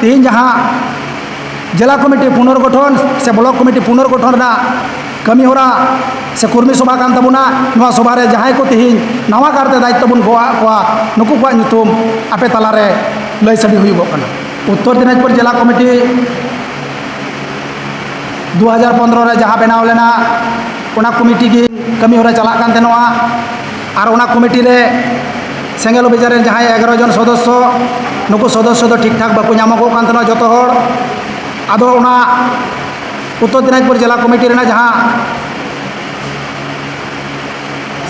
तीन जहाँ जिला कमिटी पुनर्गठन से ब्लॉक कमिटी पुनर्गठन कमी होरा से कर्मी सभा कान तबुना नवा सभा रे जहां को तीन नवा कारते दायित्व बन गोआ कोआ नुकु को नुतुम आपे तालारे लय सडी हुई बकना उत्तर दिनाजपुर जिला कमिटी 2015 रे जहां बनाव लेना ओना कमिटी की कमी होरा चला कान तेनवा और ओना कमिटी रे सेंगेल अभियान रे जहां 11 जन सदस्य नुकु सदस्य तो ठीक ठाक बाकु नामको कान तेना जतो हर आदो ओना उत्तर दिनाजपुर जिला कमिटी रेना जहां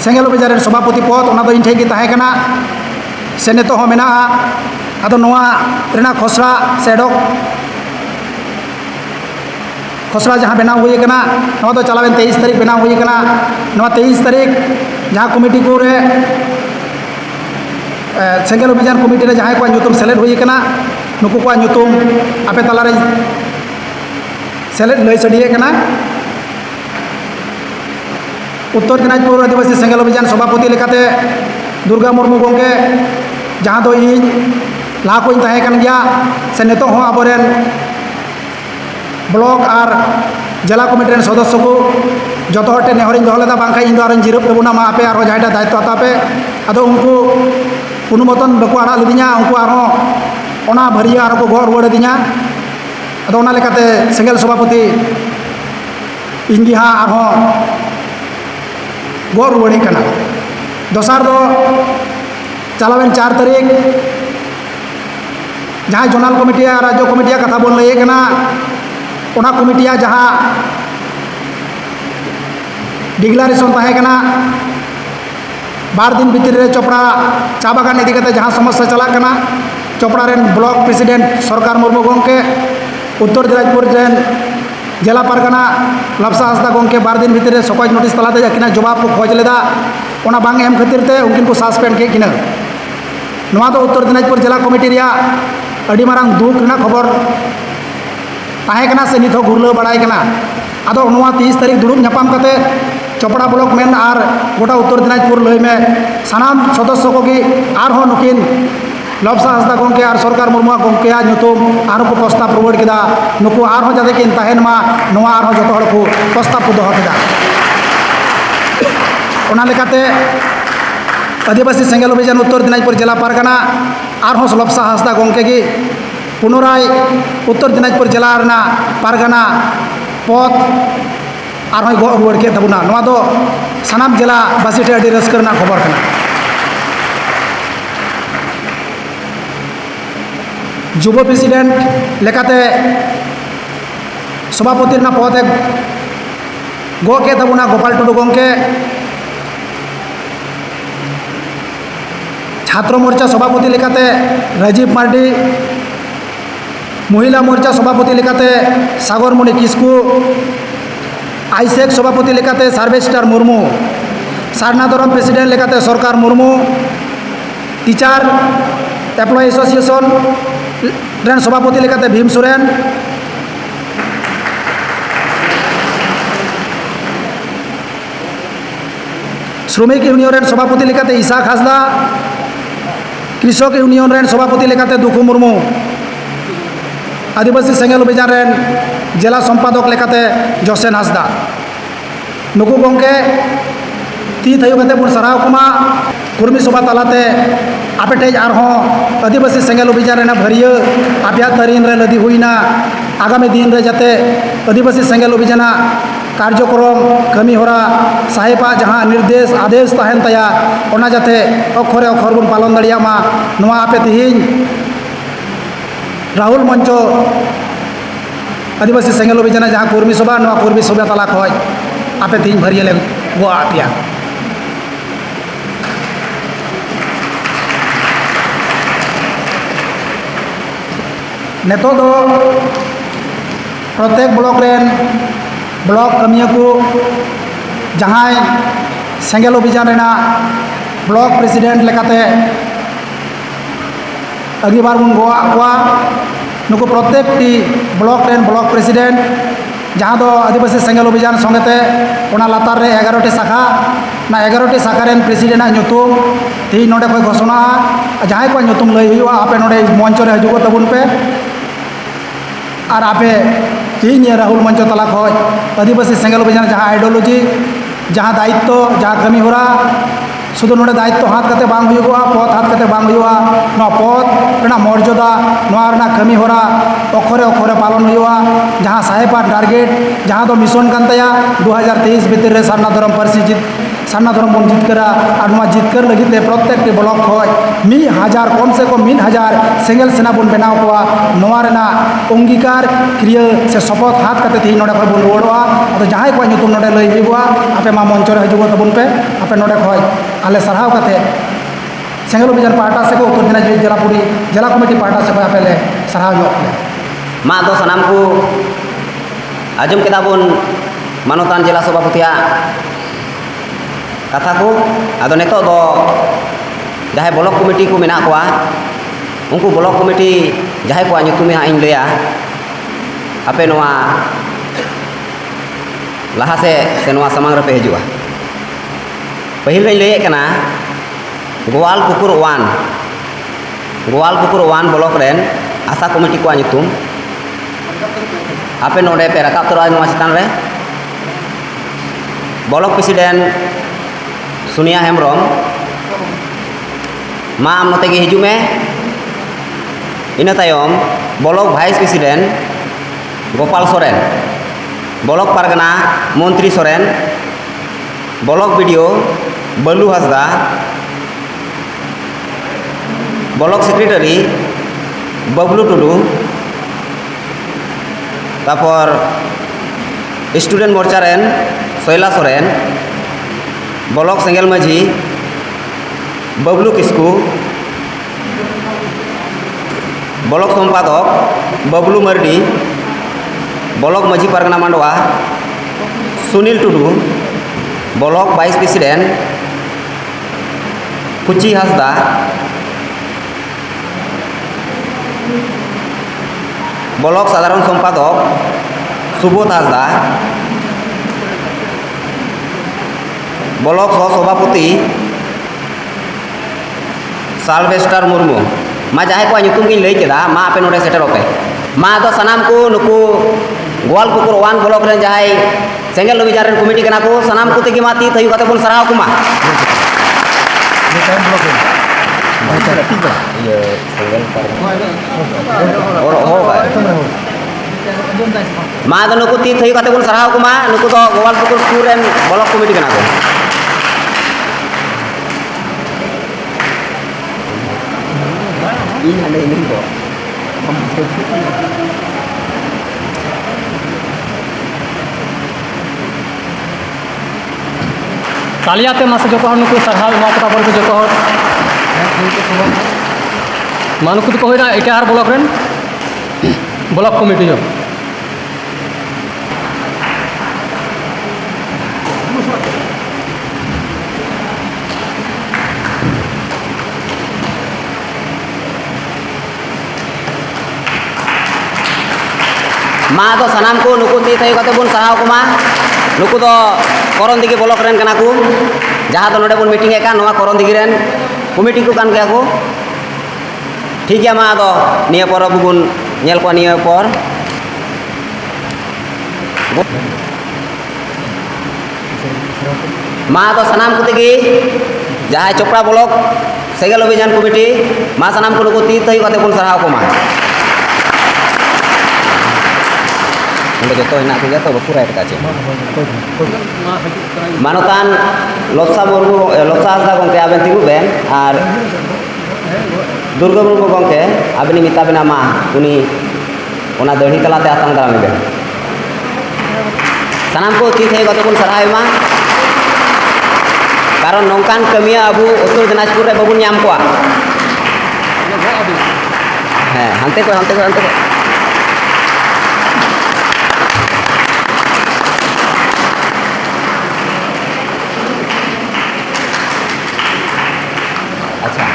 सेंगेल अभियान रे सभापति पद ओना दो इन ठे गी ताहे कना से नेतो हो मेना आदो नोआ रेना खसरा सेडक खसरा जहाँ बनाव हुई कना नवा तो चलावेन 23 तारीख बनाव हुई कना नवा 23 तारीख जहाँ कमिटी को रे सेंगेल अभियान कमिटी रे जहाँ को नुतुम सेलेक्ट हुई कना नुकु को नुतुम आपे तालारे सेलेक्ट लय सडिए कना उत्तर दिनाजपुर आदिवासी सेंगेल अभियान सभापति लेकाते दुर्गा मुर्मू गोंगे जहाँ दो इन लाहा को ताहे कन गया से नेतो हो आबोरेन ब्लॉक और जिला कमिटी रेन सदस्य को जतो हटे नेहरिन दो लेदा बांखा इन दो आरन जिरब देबुना मा आपे आरो जायटा दायित्व हतापे आदो उनको पुनुमतन बको आड़ा लिदिया उनको आरो ओना भरिया आरो को गो रुवाड़ दिया आदो ओना लेकाते सेंगेल सभापति इंगी हा आरो गो रुवाड़ी कना दोसार दो चलावेन 4 तारीख जहाँ जोनाल कमिटी राज्य कमिटी कथा बन लय कना ओना कमिटिया जहाँ डिक्लारेशन ताहे कना 2 दिन भीतर रे चोपड़ा चा बागान इदी कते जहाँ समस्या चला कना चोपड़ा रेन ब्लॉक प्रेसिडेंट सरकार मुर्मू गोंके उत्तर दिनाजपुर रेन जिला पारगाना लबसा हांसदा गोंके 2 दिन भीतर रे सकज नोटिस तलाते जाकिना जवाब को खोज लेदा ओना बांग एम खातिर ते उनकिन को सस्पेंड के किना नवा तो उत्तर दिनाजपुर जिला कमिटी रिया अड़ी मारांग दुख ना खबर ताहे कना से नित घुरला बड़ाई कना आदो नवा 30 तारीख दुड़ुब नापाम कते चोपड़ा ब्लॉक मेन और गोटा उत्तर दिनाजपुर लय में सानाम सदस्य को की आर हो नुकिन लबसा हांसदा गोंके और सरकार मुर्मू गोंके नुतुम आर को प्रस्ताव रुवाड़ केदा नुकु आर हो जाते किन ताहेन मा नवा आर हो जतो हड़ को प्रस्ताव को दोहो केदा ओना लेकाते आदिवासी सेंगेल अभियान उत्तर दिनाजपुर जिला पारगाना और हो लबसा हांसदा गोंके की पुनराय उत्तर दिनाजपुर जिला रना पारगाना पद और हो गो रुवाड़ के तबुना नवा दो सानाम जिला बासी ठे अडी रस्क रना खबर कना युवा प्रेसिडेंट लेकाते सभापति रना पद गो के तबुना गोपाल टुडू गोंके छात्र मोर्चा सभापति लेकाते राजीव मार्डी महिला मोर्चा सभापति लेकाते सागरमणि किस्कू आईसेक सभापति लेकाते सार्वेस्टार मुर्मू सारना दरम प्रेसिडेंट लेकाते सरकार Murmu teacher apply association rain सभापति लेकाते भीम सोरेन श्रमिक यूनियन रेन सभापति लेकाते इसाक हांसदा कृषक यूनियन रेन सभापति लेकाते दुखु मुर्मू आदिवासी सेंगेल अभियान रेन जिला सम्पादक लेकाते जोसेन हांसदा नुकु गोंके ती थयो कते बुन सराव कुमा कर्मी सभा तालाते आपेटे आरहों आदिवासी सेंगेल अभियान रेना भरिया आपिया तरीन रे लदी हुईना आगामी दिन रे जाते आदिवासी सेंगेल अभियान कार्यक्रम कमी होरा साहेबा जहाँ निर्देश आदेश ताहेन तया ओना जाते अक्षरे अक्षर बन पालन दाड़िया मा नवा आपे तिहिन राहुल मंचो आदिवासी सेंगेल अभियान जहाँ कर्मी सभा तला खज आपे तीन भरिया ले गो आपिया नेतो दो प्रत्येक ब्लॉक रेन ब्लॉक कमिया को जहाँ सेंगेल अभियान रेना ब्लॉक प्रेसिडेंट लेकाते अगी बार बन गोआ कोआ नुकु प्रत्येक टी ब्लॉक रेन ब्लॉक प्रेसिडेंट जहाँ दो आदिवासी सेंगेल अभियान संगते ओना लातार रे 11टी शाखा ना 11टी शाखा रेन प्रेसिडेंट नुतुम तीन नोडे खय घोषणा जहाँ को नुतुम लय हुआ आपे नोडे मंच रे हजु तबुन पे और आपे तीन राहुल मंच तला खज आदिवासी सेंगल अभियान जहाँ आइडियोलॉजी जहाँ दायित्व जहाँ कमी होरा शुद्ध नोड़े दायित्व हाथ करते बांग हुआ पद हाथ करते बांग हुआ ना पद रेना मर्यादा नोआ रेना कमी होरा अखरे अखरे पालन हुआ जहाँ साहेबा टारगेट जहाँ तो मिशन कान तया 2023 भितर रे सारना धर्म पार्सी सारना धर्म बन जितकरा और नोआ जितकर लगिते प्रत्येक ब्लॉक खज 1000 कम से कम 1000 सेंगल सेना बन बनाव कोआ नोआ रेना अंगीकार क्रिया से शपथ हाथ करते थी नोड़े खज बन रुआड़ोआ अदो जहां को ᱧᱩᱛᱩᱢ नोड़े लई हुआ आपे मा मंच रे हजु तबन पे आपे नोड़े खज आले सराव करते सेंगल अभियान पार्टा से को उत्तर दिनाजपुर जिलापुरी जिला कमिटी पार्टा से आपे ले सराव मा दो सनाम को आजम केदा बन मानतान जिला सभापतिया कथा को आदो नेतो दो जहां ब्लॉक कमिटी को मेना कोआ उनको ब्लॉक कमिटी जहां को ᱧᱩᱛᱩᱢ हाँ इन लैया आपे नोआ लहा से नोआ समांग रे पे हजुआ पहिल रे लैए कना गोवाल पुकुर वान ब्लॉक रेन आशा कमिटी को ᱧᱩᱛᱩᱢ आपे नोडे पे रकाब तोरा नोआ चितान रे ब्लॉक प्रेसिडेंट सुनिया हेम्ब्रम मा आम नोते गे हिजू में इन तायम block vice president Gopal Soren block पारगना मंत्री सोरेन ब्लॉक वीडियो बल्लू हासदा ब्लॉक सेक्रेटरी बबलू टुडू तापर स्टूडेंट मोर्चा रेन सोयला सोरेन ब्लॉक सेंगल माझी बबलू किस्कू ब्लॉक सम्पादक बबलू मर्डी ब्लॉक माझी पारगना मांडवा Sunil Tudu block vice president Kuchi Hansda block साधारण सम्पादक सुबोध हासदा ब्लॉक सह सभापति सालवेस्टर मुर्मू मा जहां को ᱧᱩᱛᱩᱢ गिन लई केदा मा आपे नोडे सेटरोपे मा दो सनाम को नुकु गोवाल पुकुर वान ब्लॉक रेन जहां सेंगल अभियान रेन कमिटी कना को सनाम को तेगी मा ती थयु कते बन सराव कुमा मा दो नुकु ती थयु कते बन सराव कुमा नुकु दो गोवाल पुकुर टू रेन ब्लॉक कमिटी कना को ini ada ini kok तालियाते मासे जो हर नुकु सरहाव मा पता पर जो हर मानुकु को होइरा इटाहार ब्लॉक रेन ब्लॉक कमिटी जो मा दो सनाम को नुकु ती थयु कते बन सराव कुमा नुकु दो करन दिगी ब्लॉक रेन कना को जहां तो नोडे बन मीटिंग एका नोआ करन दिगी रेन कमिटी को कान गया को ठीक है मा दो निया पर बुगुन नेल को निया पर मा दो सनाम को तेगी जहां चोपड़ा ब्लॉक सेगल अभियान कमिटी मा सनाम को नुकु ती थयु कते बन सराव कुमा जो तो बपुरा मानतान लोसा मुर्मू लोसा हासदा गंके आबेन तिगु बेन और दुर्गा मुर्मू गंके आबेनी मिता बेना मा उनी ओना दड़ी तलाते आतांग दारामी बेन सानाम को ती थई गतबन सराहायमा कारण नौकान कमिया अबु उत्तर दिनाजपुर रे बबुन नाम कोआ हाँ हानते को अच्छा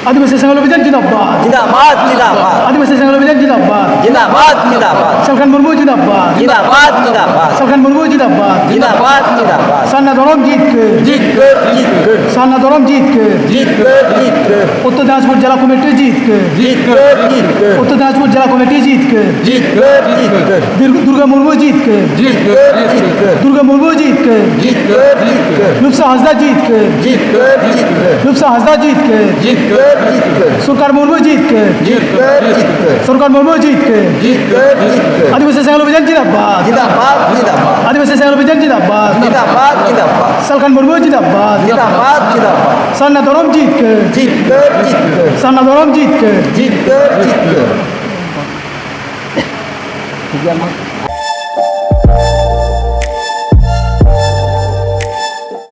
आदिवासी संघ अभियान जिंदाबाद जिंदाबाद जिंदाबाद आदिवासी संघ अभियान जिंदाबाद जिंदाबाद जिंदाबाद सलखान मुर्मू जिंदाबाद जिंदाबाद जिंदाबाद सलखान मुर्मू जिंदाबाद जिंदाबाद जिंदाबाद सान्ना धरम जीत के जीत कर जीत कर सान्ना धरम जीत के जीत कर जीत कर उत्तर दिनाजपुर जिला कमेटी जीत के जीत कर जीत कर उत्तर दिनाजपुर जिला कमेटी जीत के जीत कर जीत कर दुर्गा मुर्मू जीत के जीत कर जीत कर दुर्गा मुर्मू जीत के जीत कर जीत कर लुप्सा हंसदा जीत के जीत कर जीत कर लुप्सा हंसदा जीत के जीत कर जीत कर सरकार मुर्मू जीत के जीत कर जीत कर सरकार मुर्मू जीत के जीत कर जीत कर आदिवासी संघ अभियान जिंदाबाद जिंदाबाद जिंदाबाद आदिवासी संघ अभियान जिंदाबाद जिंदाबाद जिंदाबाद सलखान मुर्मू जिंदाबाद जिंदाबाद जिंदाबाद सान्ना धरम जीत के जीत कर जीत कर सान्ना धरम जीत के जीत कर जीत कर